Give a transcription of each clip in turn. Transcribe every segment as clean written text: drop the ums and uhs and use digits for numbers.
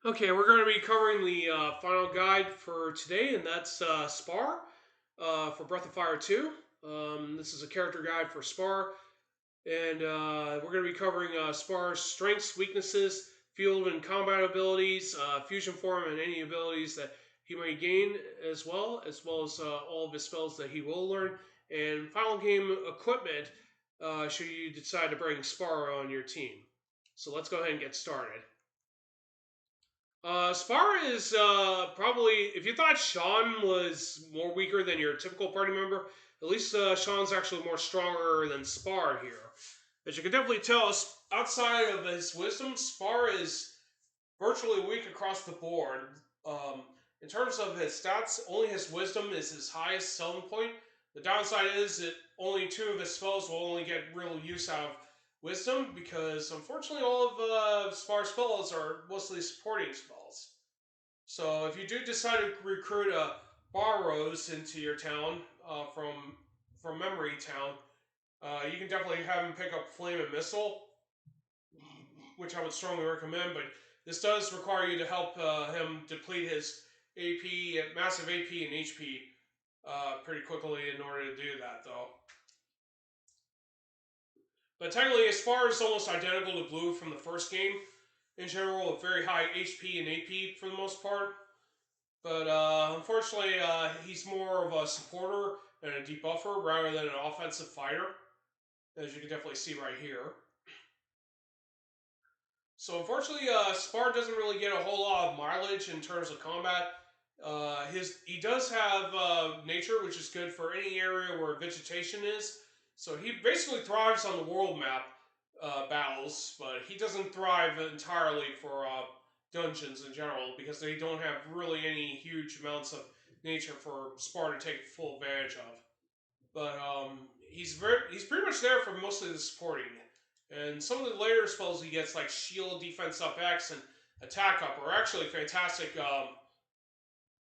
Okay, we're going to be covering the final guide for today, and that's Spar for Breath of Fire 2. This is a character guide for Spar, and we're going to be covering Spar's strengths, weaknesses, field and combat abilities, fusion form, and any abilities that he may gain, as well as all of his spells that he will learn, and final game equipment should you decide to bring Spar on your team. So let's go ahead and get started. Spar is probably, if you thought Sean was more weaker than your typical party member, at least Sean's actually more stronger than Spar here. As you can definitely tell, outside of his wisdom, Spar is virtually weak across the board. Um, in terms of his stats, only his wisdom is his highest selling point. The downside is that only two of his spells will only get real use out of wisdom because unfortunately all of Spar's spells are mostly supporting spells. So if you do decide to recruit a Barrows into your town from Memory Town, you can definitely have him pick up Flame and Missile, which I would strongly recommend. But this does require you to help him deplete his AP, massive AP and HP pretty quickly in order to do that, though. But technically, as far as almost identical to Blue from the first game, in general, with very high HP and AP for the most part. But unfortunately, he's more of a supporter and a debuffer rather than an offensive fighter, as you can definitely see right here. So unfortunately, Spar doesn't really get a whole lot of mileage in terms of combat. He does have nature, which is good for any area where vegetation is. So he basically thrives on the world map battles, but he doesn't thrive entirely for dungeons in general because they don't have really any huge amounts of nature for Spar to take full advantage of. But he's pretty much there for mostly the supporting. And some of the later spells he gets, like Shield, Defense Up X, and Attack Up, are actually fantastic,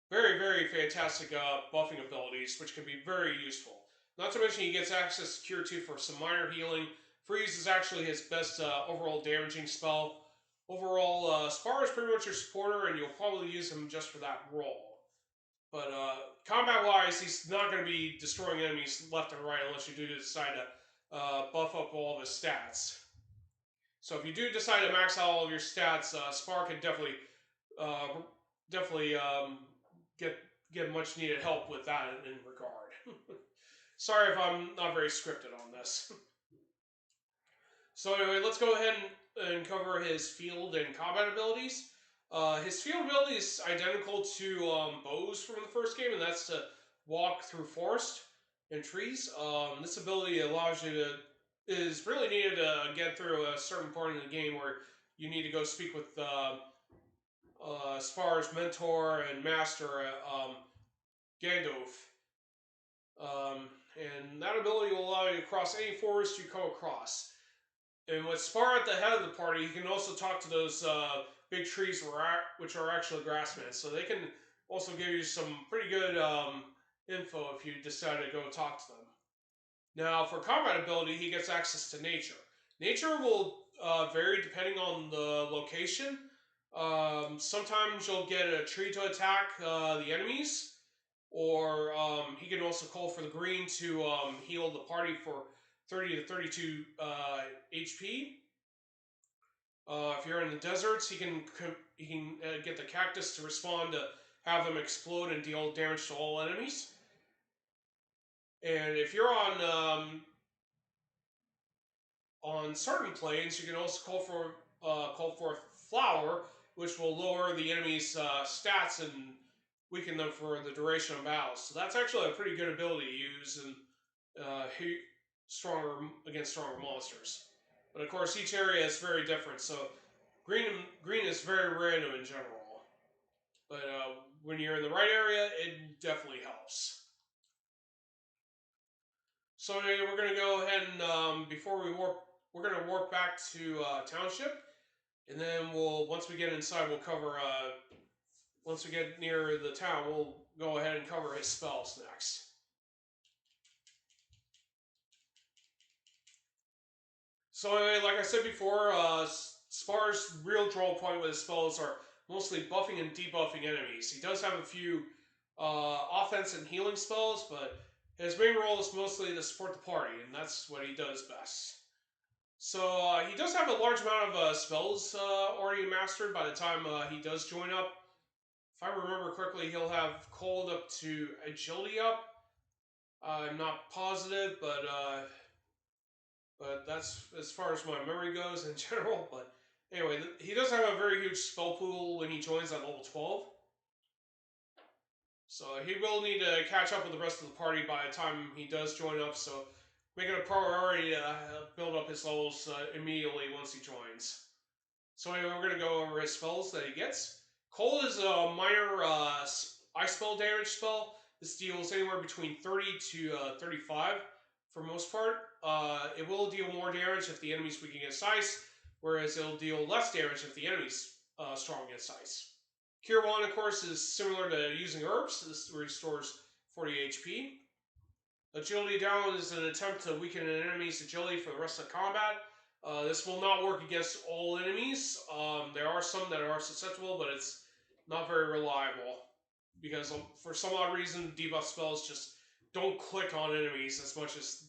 very, very fantastic buffing abilities, which can be very useful. Not to mention he gets access to Cure 2 for some minor healing. Freeze is actually his best overall damaging spell. Overall, Spar is pretty much your supporter, and you'll probably use him just for that role. But combat-wise, he's not going to be destroying enemies left and right unless you do decide to buff up all of his stats. So if you do decide to max out all of your stats, Spar can definitely, uh, definitely get much needed help with that in regard. Sorry if I'm not very scripted on this. So anyway, let's go ahead and cover his field and combat abilities. His field ability is identical to Bo's from the first game, and that's to walk through forest and trees. This ability allows you to is really needed to get through a certain part in the game where you need to go speak with Spar's mentor and master, Gandalf. And that ability will allow you to cross any forest you come across. And with Spar at the head of the party, you can also talk to those big trees which are actually grassmen. So they can also give you some pretty good info if you decide to go talk to them. Now, for combat ability, he gets access to nature. Nature will vary depending on the location. Sometimes you'll get a tree to attack the enemies, or he can also call for the green to heal the party for 30 to 32 HP. If you're in the deserts, he can get the cactus to respond to have them explode and deal damage to all enemies. And if you're on certain planes, you can also call for a flower, which will lower the enemy's stats and weaken them for the duration of battles. So that's actually a pretty good ability to use and stronger against stronger monsters. But of course, each area is very different. So green is very random in general. But when you're in the right area, it definitely helps. So anyway, we're going to go ahead and before we warp, we're going to warp back to Township, and then once we get inside, we'll cover. Once we get near the town, we'll go ahead and cover his spells next. So anyway, like I said before, Spar's real draw point with his spells are mostly buffing and debuffing enemies. He does have a few offense and healing spells, but his main role is mostly to support the party, and that's what he does best. So he does have a large amount of spells already mastered by the time he does join up. If I remember correctly, he'll have cold up to agility up. I'm not positive, but that's as far as my memory goes in general. But anyway, he does have a very huge spell pool when he joins at level 12. So he will need to catch up with the rest of the party by the time he does join up. So make it a priority to build up his levels immediately once he joins. So anyway, we're going to go over his spells that he gets. Cold is a minor ice spell damage spell. This deals anywhere between 30 to 35 for most part. It will deal more damage if the enemy's weak against ice, whereas it'll deal less damage if the enemy's strong against ice. Cure 1, of course, is similar to using herbs. This restores 40 HP. Agility down is an attempt to weaken an enemy's agility for the rest of the combat. This will not work against all enemies. There are some that are susceptible, but it's not very reliable. Because for some odd reason, debuff spells just don't click on enemies as much as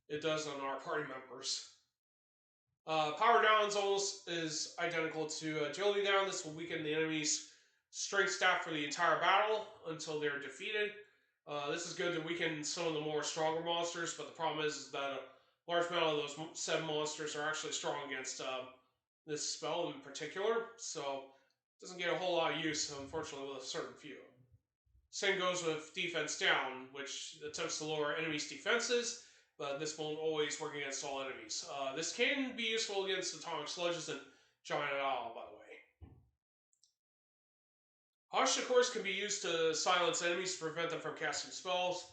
it does on our party members. Power down is identical to agility down. This will weaken the enemy's strength stat for the entire battle until they're defeated. This is good to weaken some of the more stronger monsters, but the problem is that a large amount of those 7 monsters are actually strong against this spell in particular, so it doesn't get a whole lot of use, unfortunately, with a certain few. Same goes with defense down, which attempts to lower enemies' defenses, but this won't always work against all enemies. This can be useful against atomic sludges and giant owl, by the way. Hush, of course, can be used to silence enemies to prevent them from casting spells.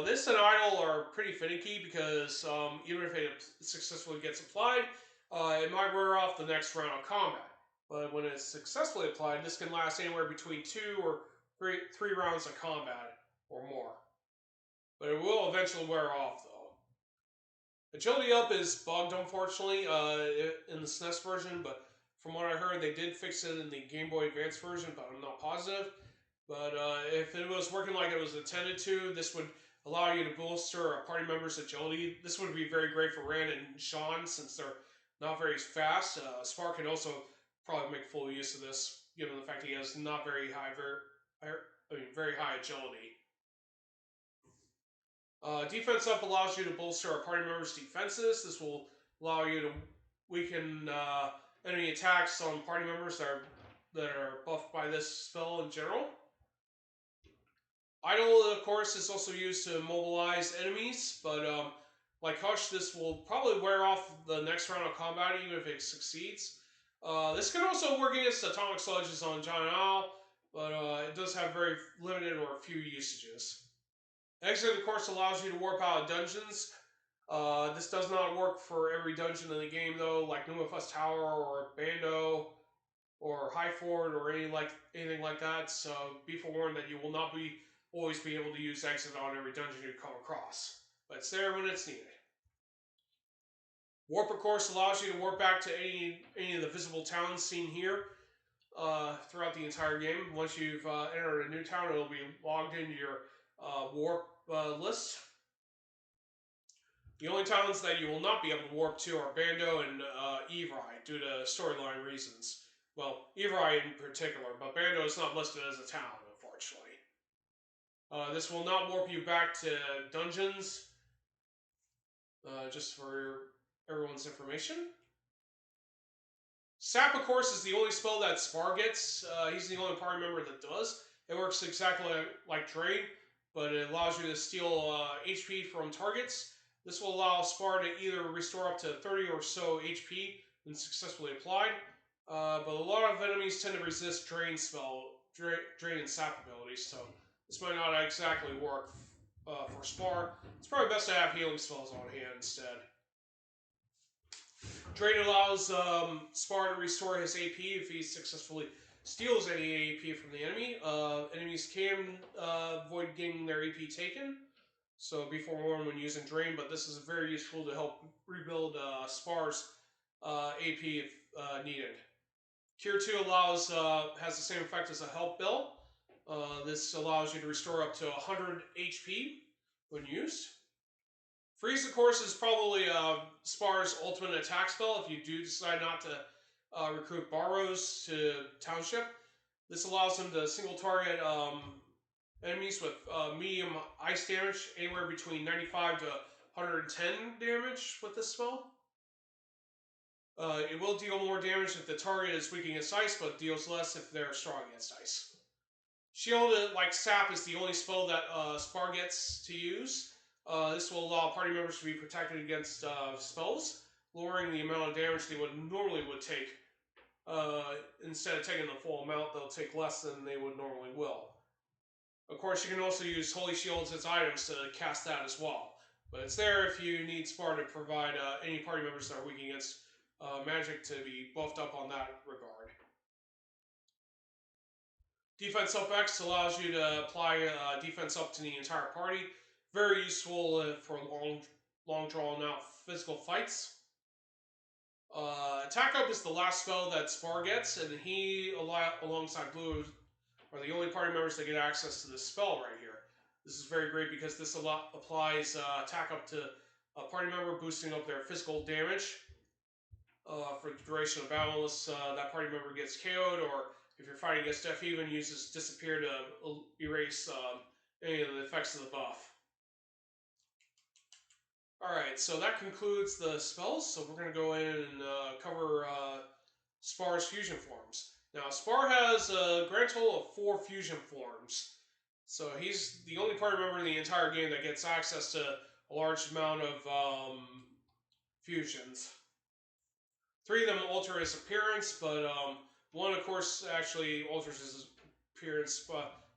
This and Idle are pretty finicky because even if it successfully gets applied, it might wear off the next round of combat. But when it's successfully applied, this can last anywhere between 2 or 3 rounds of combat or more. But it will eventually wear off, though. Agility up is bugged, unfortunately, in the SNES version, but from what I heard, they did fix it in the Game Boy Advance version, but I'm not positive. But if it was working like it was intended to, this would allow you to bolster a party member's agility. This would be very great for Rand and Sean, since they're not very fast. Spar can also probably make full use of this, given the fact that he has not very high, very high agility. Defense up allows you to bolster a party member's defenses. This will allow you to weaken enemy attacks on party members that are buffed by this spell in general. Idle, of course, is also used to immobilize enemies, but like Hush, this will probably wear off the next round of combat, even if it succeeds. This can also work against atomic sludges on Giant Owl, but it does have very limited or few usages. Exit, of course, allows you to warp out of dungeons. This does not work for every dungeon in the game, though, like Numafus Tower or Bando or Highford or anything like that. So be forewarned that you will not always be able to use exit on every dungeon you come across, but it's there when it's needed. Warp, of course, allows you to warp back to any of the visible towns seen here throughout the entire game. Once you've entered a new town, it'll be logged into your warp list. The only towns that you will not be able to warp to are Bando and Evrai, due to storyline reasons. Well, Evrai in particular, but Bando is not listed as a town, unfortunately. This will not warp you back to dungeons, just for everyone's information. Sap, of course, is the only spell that Spar gets. He's the only party member that does. It works exactly like Drain, but it allows you to steal HP from targets. This will allow Spar to either restore up to 30 or so HP when successfully applied, but a lot of enemies tend to resist Drain and Sap abilities, so this might not exactly work for Spar. It's probably best to have healing spells on hand instead. Drain allows Spar to restore his AP if he successfully steals any AP from the enemy. Enemies can avoid getting their AP taken, so be forewarned when using Drain, but this is very useful to help rebuild Spar's AP if needed. Cure 2 has the same effect as a Help Bill. This allows you to restore up to 100 HP when used. Freeze, of course, is probably Spar's ultimate attack spell if you do decide not to recruit Barrows to Township. This allows him to single target enemies with medium ice damage, anywhere between 95 to 110 damage with this spell. It will deal more damage if the target is weak against ice, but deals less if they're strong against ice. Shield, like Sap, is the only spell that Spar gets to use. This will allow party members to be protected against spells, lowering the amount of damage they would normally take. Instead of taking the full amount, they'll take less than they would normally will. Of course, you can also use Holy Shields as items to cast that as well. But it's there if you need Spar to provide any party members that are weak against magic to be buffed up on that regard. Defense up X allows you to apply defense up to the entire party. Very useful for long drawn out physical fights. Attack Up is the last spell that Spar gets, and he, alongside Blue, are the only party members that get access to this spell right here. This is very great because this applies Attack Up to a party member, boosting up their physical damage for the duration of battle unless that party member gets KO'd, or if you're fighting against Death Even, uses Disappear to erase any of the effects of the buff. Alright, so that concludes the spells, so we're going to go in and cover Spar's fusion forms. Now, Spar has a grand total of 4 fusion forms, so he's the only party member in the entire game that gets access to a large amount of fusions. 3 of them alter his appearance, but one, of course, actually alters his appearance,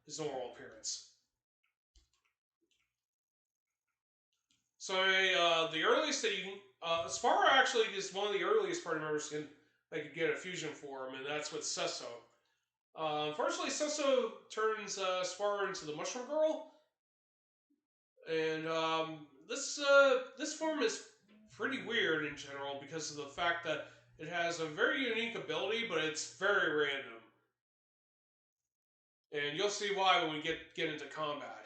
his normal appearance. So the earliest that you can, Spar actually is one of the earliest party members that could get a fusion form, and that's with Sesso. Unfortunately, Sesso turns Spar into the Mushroom Girl, and this form is pretty weird in general because of the fact that it has a very unique ability, but it's very random. And you'll see why when we get into combat.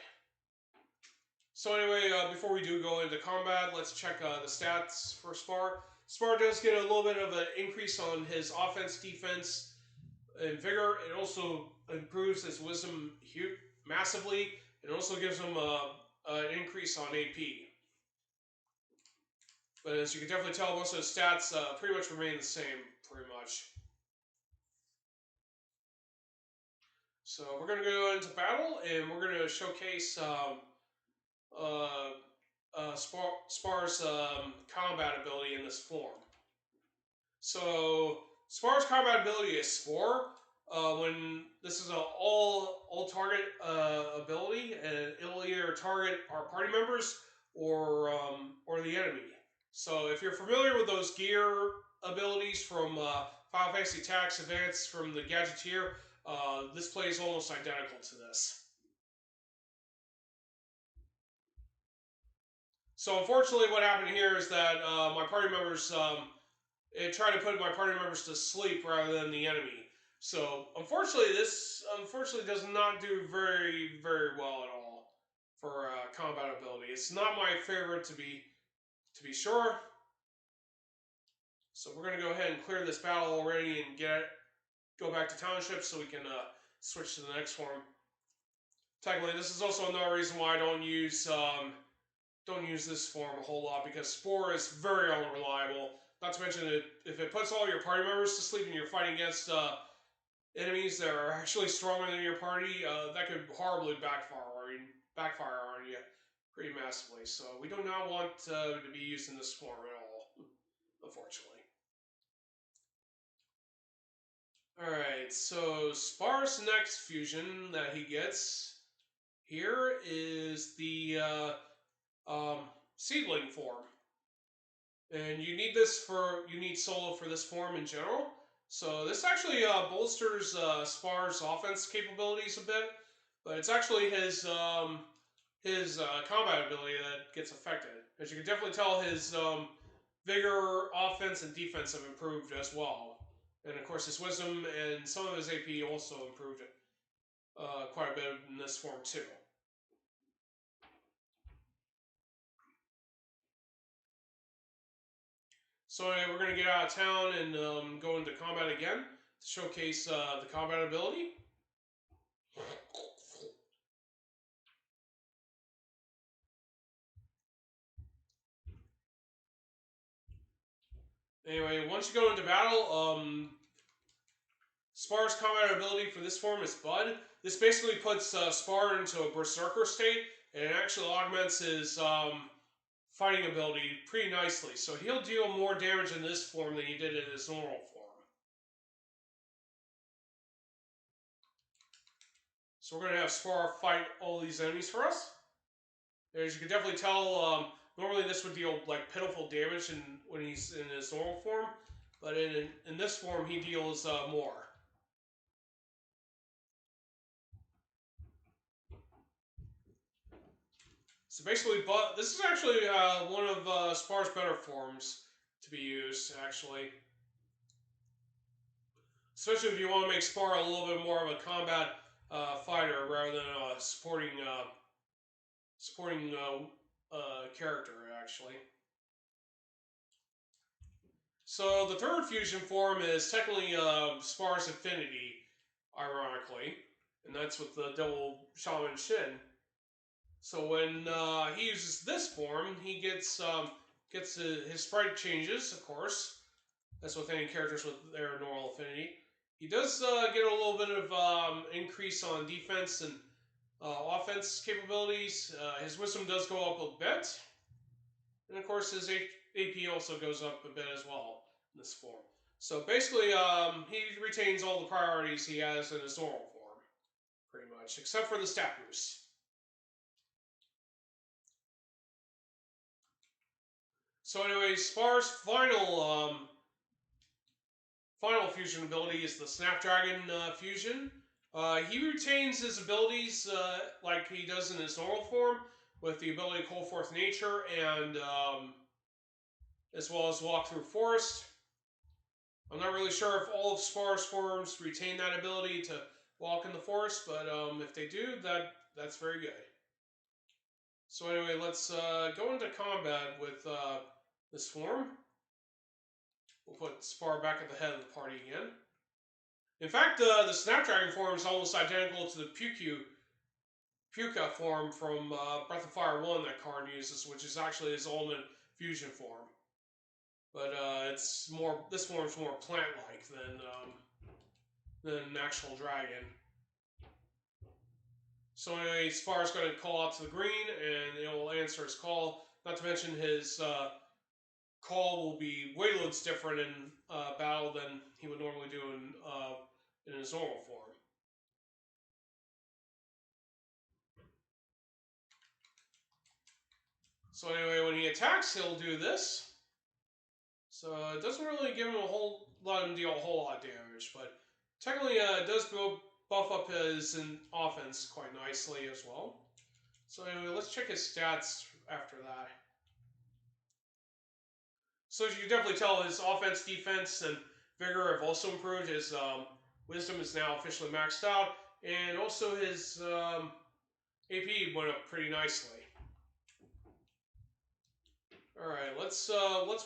So anyway, before we do go into combat, let's check the stats for Spar. Spar does get a little bit of an increase on his offense, defense, and vigor. It also improves his wisdom massively. It also gives him an increase on AP. But as you can definitely tell, most of his stats pretty much remain the same, pretty much. So we're going to go into battle, and we're going to showcase Spar's combat ability in this form. So Spar's combat ability is Spore. When this is an all target ability, and it'll either target our party members or the enemy. So if you're familiar with those gear abilities from Final Fantasy Tactics Advance from the Gadgeteer, this plays almost identical to this. So unfortunately, what happened here is that my party members, it tried to put my party members to sleep rather than the enemy. So unfortunately, this does not do very well at all for combat ability. It's not my favorite to be sure. So we're gonna go ahead and clear this battle already and go back to Township so we can switch to the next form. Technically, this is also another reason why I don't use this form a whole lot, because Spore is very unreliable. Not to mention that if it puts all your party members to sleep and you're fighting against enemies that are actually stronger than your party, that could horribly backfire on you pretty massively. So we do not want to be using this form at all, unfortunately. Alright, so Spar's next fusion that he gets here is the Seedling form. And you need solo for this form in general. So this actually bolsters Spar's offense capabilities a bit, but it's actually his combat ability that gets affected. As you can definitely tell, his vigor, offense, and defense have improved as well. And of course, his wisdom and some of his AP also improved quite a bit in this form too. So we're going to get out of town and go into combat again to showcase the combat ability. Anyway, once you go into battle, Spar's combat ability for this form is Bud. This basically puts Spar into a Berserker state, and it actually augments his fighting ability pretty nicely. So he'll deal more damage in this form than he did in his normal form. So we're going to have Spar fight all these enemies for us. As you can definitely tell, normally this would deal like pitiful damage when he's in his normal form, but in this form he deals more. So basically, but this is actually one of Spar's better forms to be used, actually. Especially if you want to make Spar a little bit more of a combat fighter rather than a supporting character, actually. So the third fusion form is technically Spar's Affinity, ironically, and that's with the double Shaman Shin. So when he uses this form, he gets his sprite changes, of course. That's with any characters with their normal affinity. He does get a little bit of increase on defense and offense capabilities. His wisdom does go up a bit, and of course his AP also goes up a bit as well in this form. So basically, he retains all the priorities he has in his normal form, pretty much, except for the stat boost. So anyway, Spar's final fusion ability is the Snapdragon fusion. He retains his abilities like he does in his normal form, with the ability to call forth nature and as well as walk through forest. I'm not really sure if all of Spar's forms retain that ability to walk in the forest, but if they do, that's very good. So anyway, let's go into combat with this form. We'll put Spar back at the head of the party again. In fact, the Snapdragon form is almost identical to the Puka form from Breath of Fire 1 that Karn uses, which is actually his ultimate fusion form. But it's more. This form is more plant-like than an actual dragon. So anyway, Spar's going to call out to the green, and it'll answer his call. Not to mention his call will be way loads different in battle than he would normally do in his normal form. So anyway, when he attacks, he'll do this. So it doesn't really give him let him deal a whole lot of damage, but technically it does buff up his offense quite nicely as well. So anyway, let's check his stats after that. So as you can definitely tell, his offense, defense, and vigor have also improved. His wisdom is now officially maxed out, and also his AP went up pretty nicely. All right, let's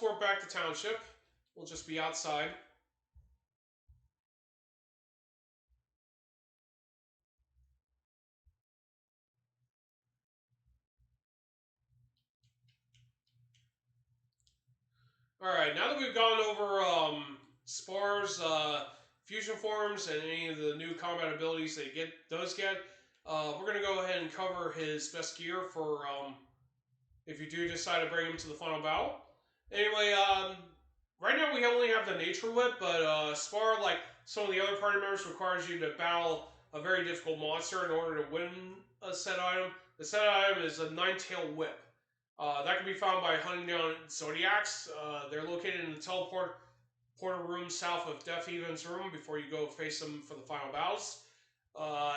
warp back to Township. We'll just be outside. All right, now that we've gone over Spar's fusion forms and any of the new combat abilities that he does get, we're going to go ahead and cover his best gear for if you do decide to bring him to the final battle. Anyway, right now we only have the Nature Whip, but Spar, like some of the other party members, requires you to battle a very difficult monster in order to win a set item. The set item is a Nine-Tail Whip. That can be found by hunting down Zodiacs. They're located in the porter room south of Death Even's room before you go face them for the final battles.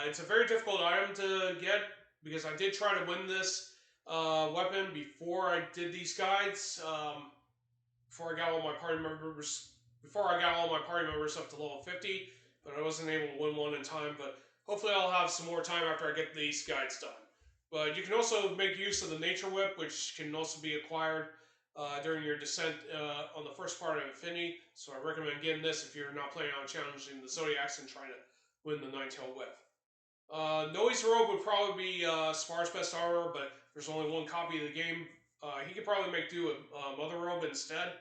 It's a very difficult item to get because I did try to win this weapon before I did these guides. Before I got all my party members before I got all my party members up to level 50, but I wasn't able to win one in time. But hopefully, I'll have some more time after I get these guides done. But you can also make use of the Nature Whip, which can also be acquired during your descent on the first part of Infinity. So I recommend getting this if you're not planning on challenging the Zodiacs and trying to win the Nine-Tail Whip. Noise Robe would probably be Spar's best armor, but there's only one copy of the game. He could probably make do with Mother Robe instead.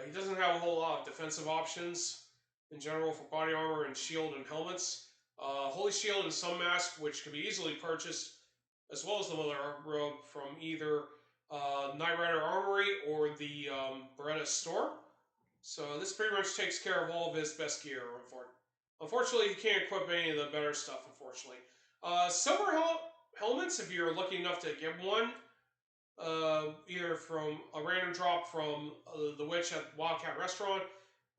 He doesn't have a whole lot of defensive options in general for body armor and shield and helmets. Holy Shield and Sun Mask, which can be easily purchased, as well as the Mother Robe from either Knight Rider Armory or the Beretta store. So this pretty much takes care of all of his best gear. Unfortunately, you can't equip any of the better stuff, unfortunately. Silver helmets, if you're lucky enough to get one, either from a random drop from the witch at Wildcat Restaurant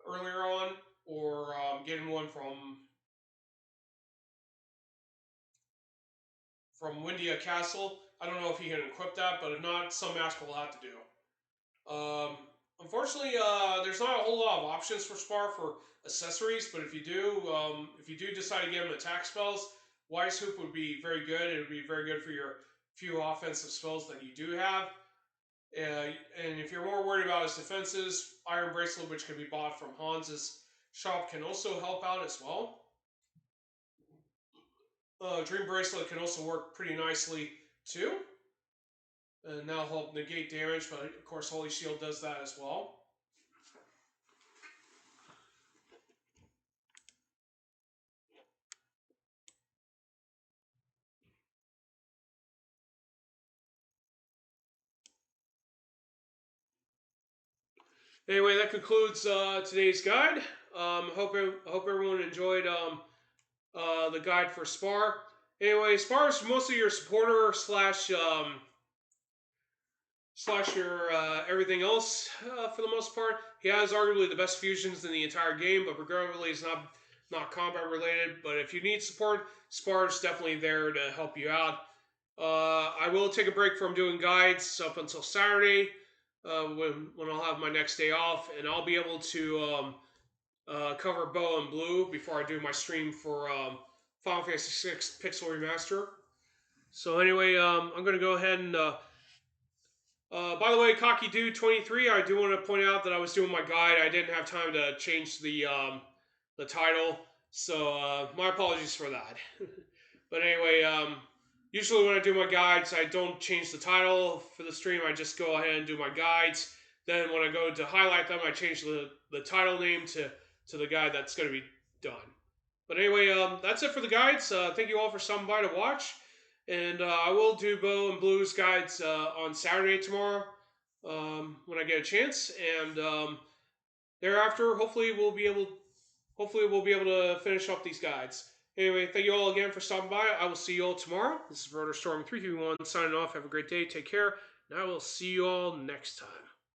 earlier on, or getting one from Windia Castle. I don't know if he can equip that, but if not, some mask will have to do. Unfortunately, there's not a whole lot of options for Spar for accessories, but if you do decide to get him attack spells, Wise Hoop would be very good. It would be very good for your few offensive spells that you do have. And if you're more worried about his defenses, Iron Bracelet, which can be bought from Hans's shop, can also help out as well. Dream Bracelet can also work pretty nicely too. And that'll help negate damage, but of course Holy Shield does that as well. Anyway, that concludes today's guide. Hope everyone enjoyed the guide for Spar. Anyway, Spar is mostly your supporter slash your everything else for the most part. He has arguably the best fusions in the entire game, but regardless, he's not combat related. But if you need support, Spar is definitely there to help you out. I will take a break from doing guides up until Saturday, when I'll have my next day off, and I'll be able to cover Bow and Blue before I do my stream for Final Fantasy VI Pixel Remaster. So anyway, I'm going to go ahead and... by the way, Cocky Dude 23, I do want to point out that I was doing my guide. I didn't have time to change the title, so my apologies for that. But anyway, usually when I do my guides, I don't change the title for the stream. I just go ahead and do my guides. Then when I go to highlight them, I change the title name to the guide that's going to be done. But anyway, that's it for the guides. Thank you all for stopping by to watch. And I will do Bow and Blues guides on Saturday tomorrow when I get a chance. And thereafter, hopefully we'll be able to finish up these guides. Anyway, thank you all again for stopping by. I will see you all tomorrow. This is Storm 331 signing off. Have a great day. Take care. And I will see you all next time.